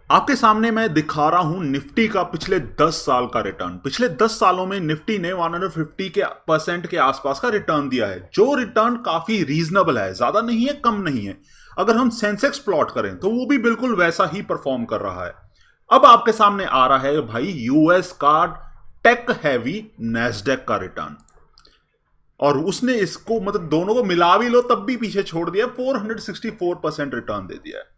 आपके सामने मैं दिखा रहा हूं निफ्टी का पिछले 10 साल का रिटर्न। पिछले 10 सालों में निफ्टी ने 150% के आसपास का रिटर्न दिया है, जो रिटर्न काफी रीजनेबल है, ज्यादा नहीं है, कम नहीं है। अगर हम सेंसेक्स प्लॉट करें तो वो भी बिल्कुल वैसा ही परफॉर्म कर रहा है। अब आपके सामने आ रहा है भाई यूएस का टेक हैवी नैस्डैक का रिटर्न, और उसने इसको मतलब दोनों को मिला भी लो तब भी पीछे छोड़ दिया, 464% रिटर्न दे दिया है।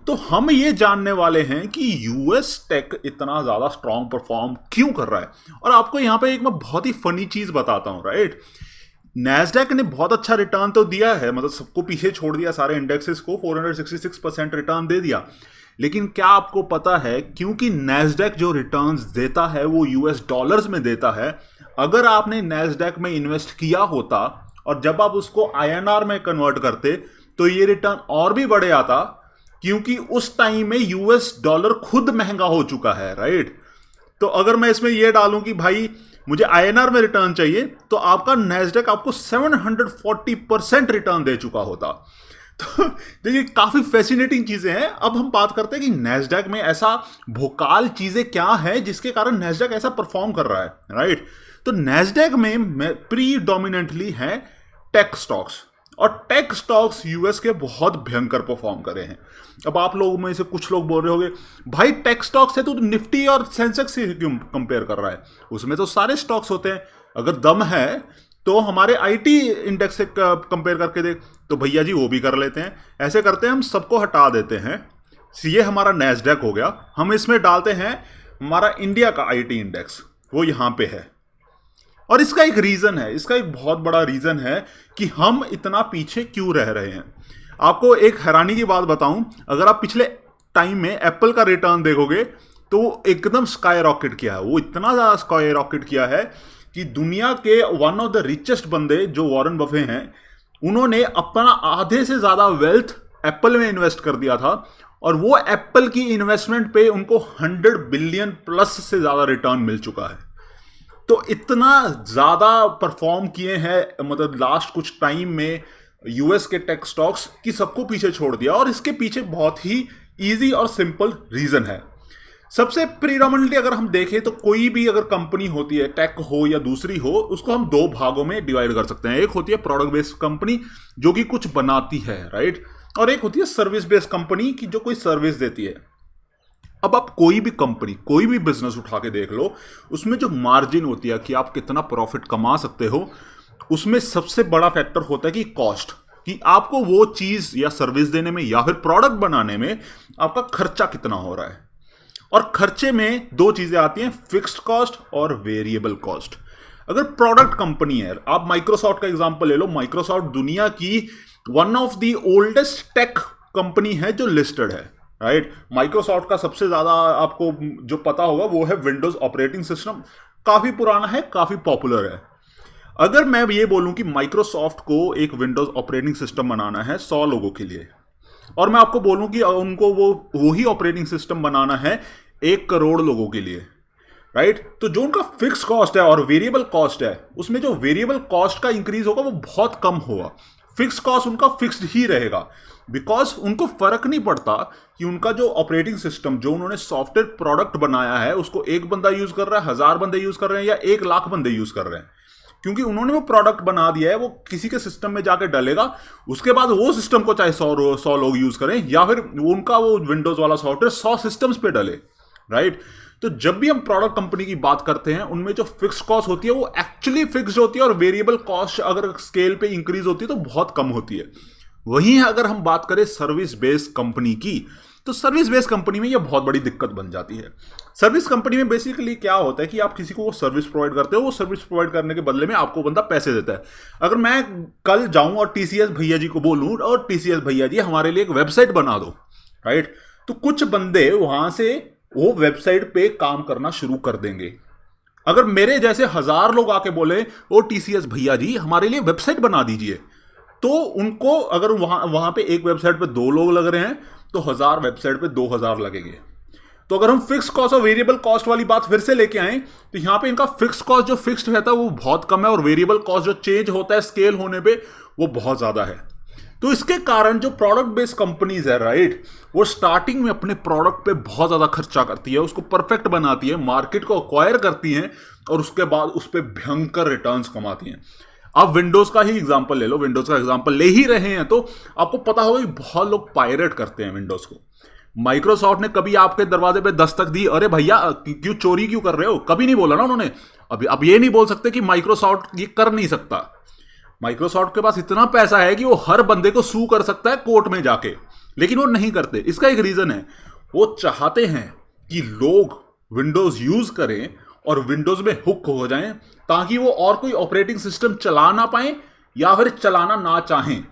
तो हम ये जानने वाले हैं कि यूएस टेक इतना ज्यादा स्ट्रांग परफॉर्म क्यों कर रहा है। और आपको यहां पे एक मैं बहुत ही फनी चीज बताता हूं, राइट। नैस्डैक ने बहुत अच्छा रिटर्न तो दिया है, मतलब सबको पीछे छोड़ दिया, सारे इंडेक्सेस को 466% रिटर्न दे दिया। लेकिन क्या आपको पता है, क्योंकि नैस्डैक जो रिटर्न्स देता है वो यूएस डॉलर्स में देता है। अगर आपने नैस्डैक में इन्वेस्ट किया होता और जब आप उसको आईएनआर में कन्वर्ट करते तो ये रिटर्न और भी बढ़े आता, क्योंकि उस टाइम में यूएस डॉलर खुद महंगा हो चुका है, राइट। तो अगर मैं इसमें यह डालूं कि भाई मुझे आईएनआर में रिटर्न चाहिए, तो आपका नैस्डैक आपको 740% रिटर्न दे चुका होता। तो देखिए काफी फैसिनेटिंग चीजें हैं। अब हम बात करते हैं कि नैस्डैक में ऐसा भोकाल चीजें क्या है जिसके कारण नैस्डैक ऐसा परफॉर्म कर रहा है, राइट। तो नैस्डैक में प्रीडोमिनेंटली है टेक स्टॉक्स, और टेक स्टॉक्स यूएस के बहुत भयंकर परफॉर्म करे हैं। अब आप लोगों में से कुछ लोग बोल रहे होंगे भाई टेक स्टॉक्स है तो निफ्टी और सेंसेक्स से क्यों कंपेयर कर रहा है, उसमें तो सारे स्टॉक्स होते हैं। अगर दम है तो हमारे आईटी इंडेक्स से कंपेयर करके देख, तो भैया जी वो भी कर लेते हैं। ऐसे करते हैं, हम सबको हटा देते हैं। ये हमारा नैस्डैक हो गया, हम इसमें डालते हैं हमारा इंडिया का आईटी इंडेक्स, वो यहां पे है। और इसका एक रीजन है, इसका एक बहुत बड़ा रीजन है कि हम इतना पीछे क्यों रह रहे हैं। आपको एक हैरानी की बात बताऊं, अगर आप पिछले टाइम में एप्पल का रिटर्न देखोगे तो एकदम स्काई रॉकेट किया है। वो इतना ज्यादा स्काई रॉकेट किया है कि दुनिया के वन ऑफ द रिचेस्ट बंदे जो वॉरेन बफे हैं, उन्होंने अपना आधे से ज्यादा वेल्थ एप्पल में इन्वेस्ट कर दिया था, और वो एप्पल की इन्वेस्टमेंट पे उनको 100 बिलियन प्लस से ज्यादा रिटर्न मिल चुका है। तो इतना ज्यादा परफॉर्म किए हैं मतलब लास्ट कुछ टाइम में यूएस के टेक स्टॉक्स की सबको पीछे छोड़ दिया। और इसके पीछे बहुत ही इजी और सिंपल रीजन है। सबसे प्रीडोमिनेंटली अगर हम देखें तो कोई भी अगर कंपनी होती है, टेक हो या दूसरी हो, उसको हम दो भागों में डिवाइड कर सकते हैं। एक होती है प्रोडक्ट बेस्ड कंपनी जो कि कुछ बनाती है, राइट, और एक होती है सर्विस बेस्ड कंपनी की जो कोई सर्विस देती है। अब आप कोई भी कंपनी, कोई भी बिजनेस उठा के देख लो, उसमें जो मार्जिन होती है कि आप कितना प्रॉफिट कमा सकते हो, उसमें सबसे बड़ा फैक्टर होता है कि कॉस्ट, कि आपको वो चीज या सर्विस देने में या फिर प्रोडक्ट बनाने में आपका खर्चा कितना हो रहा है। और खर्चे में दो चीजें आती हैं, फिक्स्ड कॉस्ट और वेरिएबल कॉस्ट। अगर प्रोडक्ट कंपनी है, आप माइक्रोसॉफ्ट का एग्जांपल ले लो। माइक्रोसॉफ्ट दुनिया की one of the oldest tech company है जो लिस्टेड है, राइट। माइक्रोसॉफ्ट का सबसे ज्यादा आपको जो पता होगा वो है विंडोज ऑपरेटिंग सिस्टम, काफी पुराना है, काफी पॉपुलर है। अगर मैं ये बोलूं कि माइक्रोसॉफ्ट को एक विंडोज ऑपरेटिंग सिस्टम बनाना है 100 लोगों के लिए, और मैं आपको बोलूं कि उनको वो ही ऑपरेटिंग सिस्टम बनाना है 1 करोड़ लोगों के लिए, राइट, तो जो उनका फिक्स कॉस्ट है और वेरिएबल कॉस्ट है, उसमें जो वेरिएबल कॉस्ट का इंक्रीज होगा वो बहुत कम होगा। फिक्स कॉस्ट उनका फिक्स्ड ही रहेगा, बिकॉज उनको फर्क नहीं पड़ता कि उनका जो ऑपरेटिंग सिस्टम, जो उन्होंने सॉफ्टवेयर प्रोडक्ट बनाया है, उसको एक बंदा यूज कर रहा है, 1000 बंदे यूज कर रहे हैं या 1 लाख बंदे यूज कर रहे हैं, क्योंकि उन्होंने वो प्रोडक्ट बना दिया है, वो किसी के सिस्टम में जाके डलेगा। उसके बाद वो सिस्टम को चाहे 100 लोग यूज करें या फिर उनका वो विंडोज वाला सॉफ्टवेयर 100 सिस्टम्स पे डले, राइट। तो जब भी हम प्रोडक्ट कंपनी की बात करते हैं, उनमें जो फिक्स कॉस्ट होती है वो एक्चुअली फिक्स होती है, और वेरिएबल कॉस्ट अगर स्केल पे इंक्रीज होती है तो बहुत कम होती है। वहीं अगर हम बात करें सर्विस बेस्ड कंपनी की, तो सर्विस बेस्ड कंपनी में यह बहुत बड़ी दिक्कत बन जाती है। सर्विस कंपनी में बेसिकली क्या होता है कि आप किसी को वो सर्विस प्रोवाइड करते हो, वो सर्विस प्रोवाइड करने के बदले में आपको बंदा पैसे देता है। अगर मैं कल जाऊं और टीसीएस भैया जी को बोलूं, और टीसीएस भैया जी हमारे लिए एक वेबसाइट बना दो, राइट, तो कुछ बंदे वहां से वो वेबसाइट पे काम करना शुरू कर देंगे। अगर मेरे जैसे 1000 लोग आके बोले ओ टीसीएस भैया जी हमारे लिए वेबसाइट बना दीजिए, तो उनको अगर वहां पे एक वेबसाइट पे 2 लोग लग रहे हैं तो 1000 वेबसाइट पे 2000 लगेंगे। तो अगर हम फिक्स कॉस्ट और वेरिएबल कॉस्ट वाली बात फिर से लेके आए, तो यहां पे इनका फिक्स कॉस्ट जो फिक्स्ड रहता है वो बहुत कम है, और वेरिएबल कॉस्ट जो चेंज होता है स्केल होने पे वो बहुत ज्यादा है। तो इसके कारण जो प्रोडक्ट बेस्ड कंपनीज है राइट, वो स्टार्टिंग में अपने प्रोडक्ट पे बहुत ज़्यादा खर्चा करती है, उसको परफेक्ट बनाती है, मार्केट को अक्वायर करती हैं और उसके बाद उस पर भयंकर रिटर्न्स कमाती हैं। आप विंडोज का ही एग्जांपल ले लो, विंडोज का एग्जांपल ले ही रहे हैं तो आपको पता होगा कि बहुत लोग पायरेट करते हैं विंडोज को। माइक्रोसॉफ्ट ने कभी आपके दरवाजे पे दस्तक दी, अरे भैया क्यों चोरी क्यों कर रहे हो, कभी नहीं बोला ना उन्होंने। अभी अब ये नहीं बोल सकते कि माइक्रोसॉफ्ट ये कर नहीं सकता। माइक्रोसॉफ्ट के पास इतना पैसा है कि वो हर बंदे को सू कर सकता है कोर्ट में जाके, लेकिन वो नहीं करते। इसका एक रीजन है, वो चाहते हैं कि लोग विंडोज यूज करें और विंडोज में हुक हो जाएं, ताकि वो और कोई ऑपरेटिंग सिस्टम चला ना पाए या फिर चलाना ना चाहें।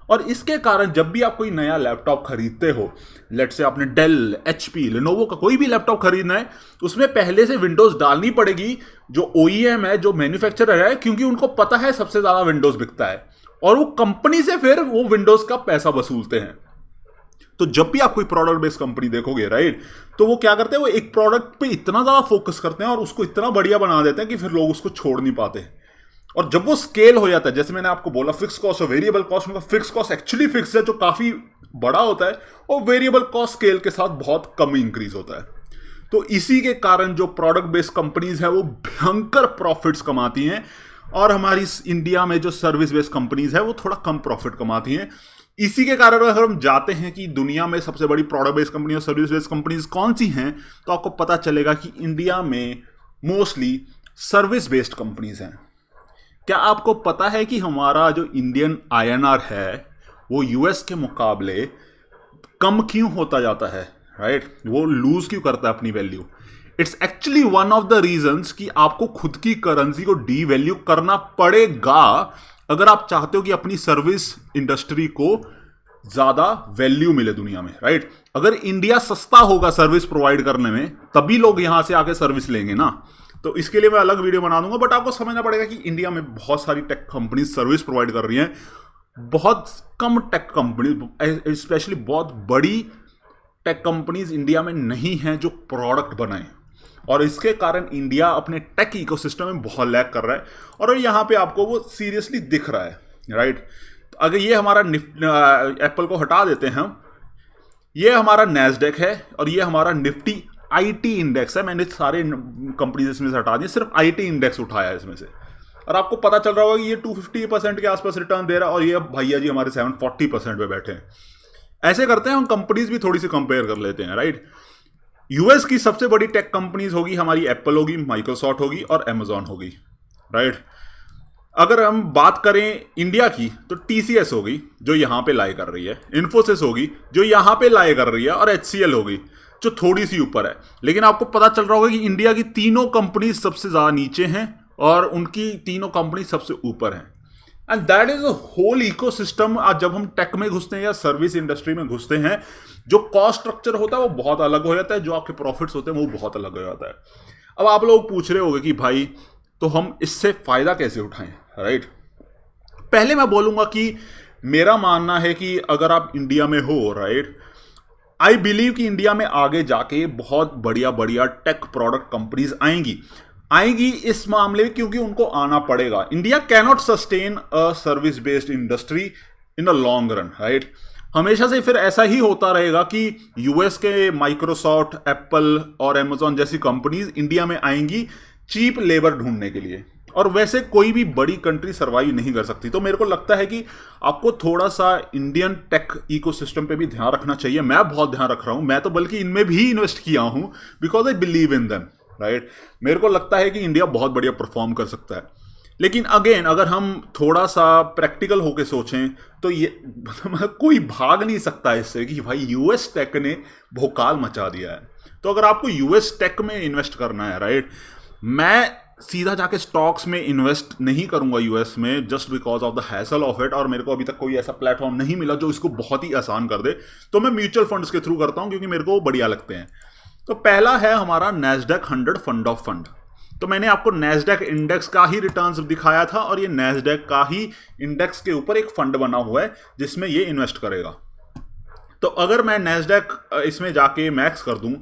और इसके कारण जब भी आप कोई नया लैपटॉप खरीदते हो, लेट से आपने डेल, एचपी, लेनोवो का कोई भी लैपटॉप खरीदना है, उसमें पहले से विंडोज डालनी पड़ेगी जो ओईएम है, जो मैन्युफैक्चरर है, क्योंकि उनको पता है सबसे ज्यादा विंडोज बिकता है और वो कंपनी से फिर वो विंडोज का पैसा वसूलते हैं। तो जब भी आप कोई प्रोडक्ट बेस्ड कंपनी देखोगे राइट, तो वो क्या करते हैं, वो एक प्रोडक्ट पे इतना ज्यादा फोकस करते हैं और उसको इतना बढ़िया बना देते हैं कि फिर लोग उसको छोड़ नहीं पाते। और जब वो स्केल हो जाता है, जैसे मैंने आपको बोला फिक्स कॉस्ट और वेरिएबल कॉस्ट, मतलब फिक्स कॉस्ट एक्चुअली फिक्स है जो काफी बड़ा होता है, और वेरिएबल कॉस्ट स्केल के साथ बहुत कम इंक्रीज होता है। तो इसी के कारण जो प्रोडक्ट बेस्ड कंपनीज है वो भयंकर प्रॉफिट्स कमाती हैं, और हमारी इंडिया में जो सर्विस बेस्ड कंपनीज है वो थोड़ा कम प्रॉफिट कमाती हैं। इसी के कारण अगर हम जाते हैं कि दुनिया में सबसे बड़ी प्रोडक्ट बेस्ड कंपनी और सर्विस बेस्ड कंपनीज कौन सी हैं, तो आपको पता चलेगा कि इंडिया में मोस्टली सर्विस बेस्ड कंपनीज हैं। क्या आपको पता है कि हमारा जो इंडियन आईएनआर है वो यूएस के मुकाबले कम क्यों होता जाता है राइट, वो लूज क्यों करता है अपनी value? It's actually one of the reasons कि आपको खुद की करेंसी को डी वैल्यू करना पड़ेगा अगर आप चाहते हो कि अपनी सर्विस इंडस्ट्री को ज्यादा वैल्यू मिले दुनिया में राइट। अगर इंडिया सस्ता होगा सर्विस प्रोवाइड करने में, तभी लोग यहां से आके सर्विस लेंगे ना। तो इसके लिए मैं अलग वीडियो बना दूंगा, बट आपको समझना पड़ेगा कि इंडिया में बहुत सारी टेक कंपनी सर्विस प्रोवाइड कर रही हैं, बहुत कम टेक कंपनी, स्पेशली बहुत बड़ी टेक कंपनीज इंडिया में नहीं हैं जो प्रोडक्ट बनाएं, और इसके कारण इंडिया अपने टेक इकोसिस्टम में बहुत लैग कर रहा है, और यहाँ पे आपको वो सीरियसली दिख रहा है राइट। तो अगर ये हमारा एप्पल को हटा देते हैं हम, ये हमारा नैस्डैक है और ये हमारा निफ्टी आईटी इंडेक्स है। मैंने सारे कंपनीज इसमें से हटा दिए, सिर्फ आईटी इंडेक्स उठाया है इसमें से, और आपको पता चल रहा होगा कि ये 250% के आसपास रिटर्न दे रहा है, और ये भैया जी हमारे 740% पे बैठे हैं। ऐसे करते हैं हम, कंपनीज भी थोड़ी सी कंपेयर कर लेते हैं राइट। यूएस की सबसे बड़ी टेक कंपनीज होगी हमारी एप्पल होगी, माइक्रोसॉफ्ट होगी और अमेजॉन होगी राइट। अगर हम बात करें इंडिया की तो टीसीएस होगी जो यहां पे लाई कर रही है, इन्फोसिस होगी जो यहां पे लाई कर रही है, और एचसीएल होगी जो थोड़ी सी ऊपर है। लेकिन आपको पता चल रहा होगा कि इंडिया की तीनों कंपनी सबसे ज्यादा नीचे हैं और उनकी तीनों कंपनी सबसे ऊपर हैं। And that is a whole ecosystem. आज जब हम टेक में घुसते हैं या सर्विस इंडस्ट्री में घुसते हैं, जो कॉस्ट स्ट्रक्चर होता है वो बहुत अलग हो जाता है, जो आपके प्रॉफिट्स होते हैं वो बहुत अलग हो जाता है। अब आप लोग पूछ रहे होंगे कि भाई तो हम इससे फायदा कैसे उठाएं राइट। पहले मैं बोलूंगा कि मेरा मानना है कि अगर आप इंडिया में हो राइट, आई बिलीव कि इंडिया में आगे जाके बहुत बढ़िया बढ़िया टेक प्रोडक्ट कंपनीज आएंगी इस मामले में, क्योंकि उनको आना पड़ेगा। India can not sustain a service based industry in the long run right. हमेशा से फिर ऐसा ही होता रहेगा कि यूएस के माइक्रोसॉफ्ट, एप्पल और अमेजॉन जैसी कंपनीज इंडिया में आएंगी चीप लेबर ढूंढने के लिए, और वैसे कोई भी बड़ी कंट्री सर्वाइव नहीं कर सकती। तो मेरे को लगता है कि आपको थोड़ा सा इंडियन टेक इकोसिस्टम पे भी ध्यान रखना चाहिए। मैं बहुत ध्यान रख रहा हूं, मैं तो बल्कि इनमें भी इन्वेस्ट किया हूं because I believe in them right. मेरे को लगता है कि इंडिया बहुत बढ़िया परफॉर्म कर सकता है। लेकिन अगेन अगर हम थोड़ा सा प्रैक्टिकल होके सोचें तो ये कोई भाग नहीं सकता इससे कि भाई यूएस टेक ने भोकाल मचा दिया है। तो अगर आपको यूएस टेक में इन्वेस्ट करना है राइट, मैं सीधा जाके स्टॉक्स में इन्वेस्ट नहीं करूंगा यूएस में, just because of the hassle of it, और मेरे को अभी तक कोई ऐसा प्लेटफॉर्म नहीं मिला जो इसको बहुत ही आसान कर दे। तो मैं म्यूचुअल फंड्स के थ्रू करता हूं क्योंकि मेरे को बढ़िया लगते हैं। तो पहला है हमारा नैस्डैक 100 फंड ऑफ फंड। तो मैंने आपको नैस्डैक इंडेक्स का ही रिटर्न्स दिखाया था, और ये नैस्डैक का ही इंडेक्स के ऊपर एक फंड बना हुआ है जिसमें ये इन्वेस्ट करेगा। तो अगर मैं नैस्डैक इसमें जाके मैक्स कर दूं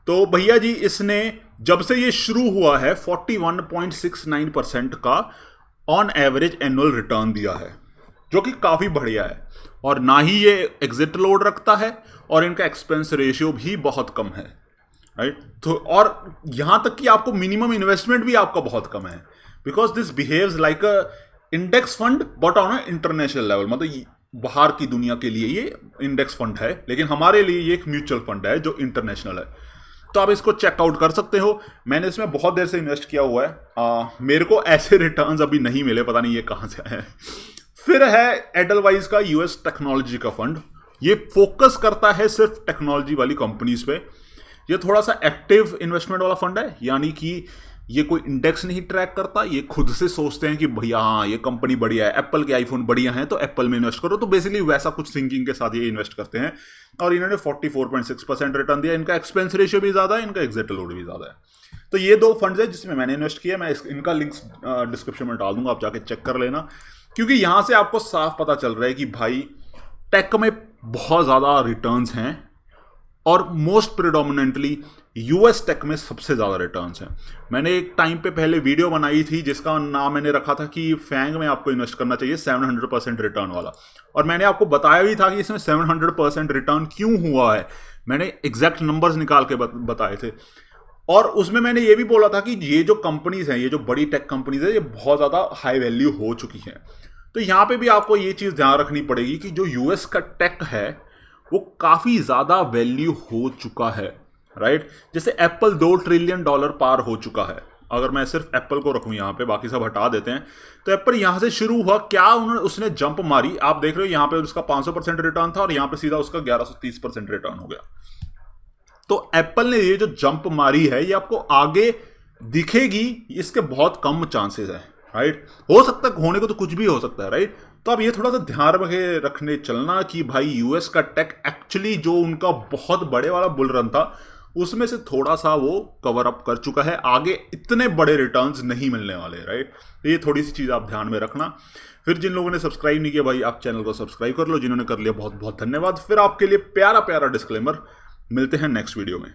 तो भैया जी इसने जब से ये शुरू हुआ है 41.69% का ऑन एवरेज एनुअल रिटर्न दिया है जो कि काफ़ी बढ़िया है। और ना ही ये एग्जिट लोड रखता है और इनका एक्सपेंस रेशियो भी बहुत कम है, राइट। तो और यहां तक कि आपको मिनिमम इन्वेस्टमेंट भी आपका बहुत कम है, because this behaves like a index fund but on a international level. मतलब बाहर की दुनिया के लिए ये इंडेक्स फंड है, लेकिन हमारे लिए ये एक म्यूचुअल फंड है जो इंटरनेशनल है। तो आप इसको चेकआउट कर सकते हो। मैंने इसमें बहुत देर से इन्वेस्ट किया हुआ है, मेरे को ऐसे रिटर्न्स अभी नहीं मिले, पता नहीं ये कहाँ से आए। फिर है एडलवाइज का यूएस टेक्नोलॉजी का फंड। ये फोकस करता है सिर्फ टेक्नोलॉजी वाली कंपनीज पे। ये थोड़ा सा एक्टिव इन्वेस्टमेंट वाला फंड है, यानी कि ये कोई इंडेक्स नहीं ट्रैक करता। ये खुद से सोचते हैं कि भैया हाँ ये कंपनी बढ़िया है, एप्पल के आईफोन बढ़िया हैं तो एप्पल में इन्वेस्ट करो। तो बेसिकली वैसा कुछ थिंकिंग के साथ ये इन्वेस्ट करते हैं। और इन्होंने 44.6% रिटर्न दिया। इनका एक्सपेंस रेशियो भी ज़्यादा है, इनका एग्जिट लोड भी ज़्यादा है। तो ये दो फंड्स है जिसमें मैंने इन्वेस्ट किया। मैं इनका लिंक्स डिस्क्रिप्शन में डाल दूंगा, आप जाके चेक कर लेना। क्योंकि यहाँ से आपको साफ पता चल रहा है कि भाई टेक में बहुत ज़्यादा रिटर्न्स हैं और मोस्ट प्रिडोमिनेंटली यूएस टेक में सबसे ज़्यादा रिटर्न्स हैं। मैंने एक टाइम पे पहले वीडियो बनाई थी जिसका नाम मैंने रखा था कि फैंग में आपको इन्वेस्ट करना चाहिए 700% रिटर्न वाला। और मैंने आपको बताया भी था कि इसमें 700% रिटर्न क्यों हुआ है। मैंने एग्जैक्ट नंबर्स निकाल के बताए थे। और उसमें मैंने ये भी बोला था कि ये जो कंपनीज हैं, ये जो बड़ी टेक कंपनीज है, ये बहुत ज़्यादा हाई वैल्यू हो चुकी हैं। तो यहाँ पे भी आपको ये चीज़ ध्यान रखनी पड़ेगी कि जो यूएस का टेक है वो काफ़ी ज़्यादा वैल्यू हो चुका है, राइट। जैसे एप्पल $2 ट्रिलियन पार हो चुका है। अगर मैं सिर्फ एप्पल को रखूँ यहाँ पे, बाकी सब हटा देते हैं, तो एप्पल यहाँ से शुरू हुआ, क्या उसने जंप मारी। आप देख रहे हो यहाँ पे उसका 500% रिटर्न था और यहाँ पे सीधा उसका 1130% रिटर्न हो गया। तो एप्पल ने ये जो जंप मारी है ये आपको आगे दिखेगी, इसके बहुत कम चांसेस है, राइट। हो सकता है होने को तो कुछ भी हो सकता है, राइट। तो अब ये थोड़ा सा ध्यान रखने चलना कि भाई यूएस का टेक एक्चुअली जो उनका बहुत बड़े वाला बुल रन था उसमें से थोड़ा सा वो कवर अप कर चुका है। आगे इतने बड़े रिटर्न्स नहीं मिलने वाले, राइट। तो ये थोड़ी सी चीज़ आप ध्यान में रखना। फिर जिन लोगों ने सब्सक्राइब नहीं किया भाई, आप चैनल को सब्सक्राइब कर लो। जिन्होंने कर लिया बहुत बहुत धन्यवाद। फिर आपके लिए प्यारा प्यारा डिस्क्लेमर, मिलते हैं नेक्स्ट वीडियो में।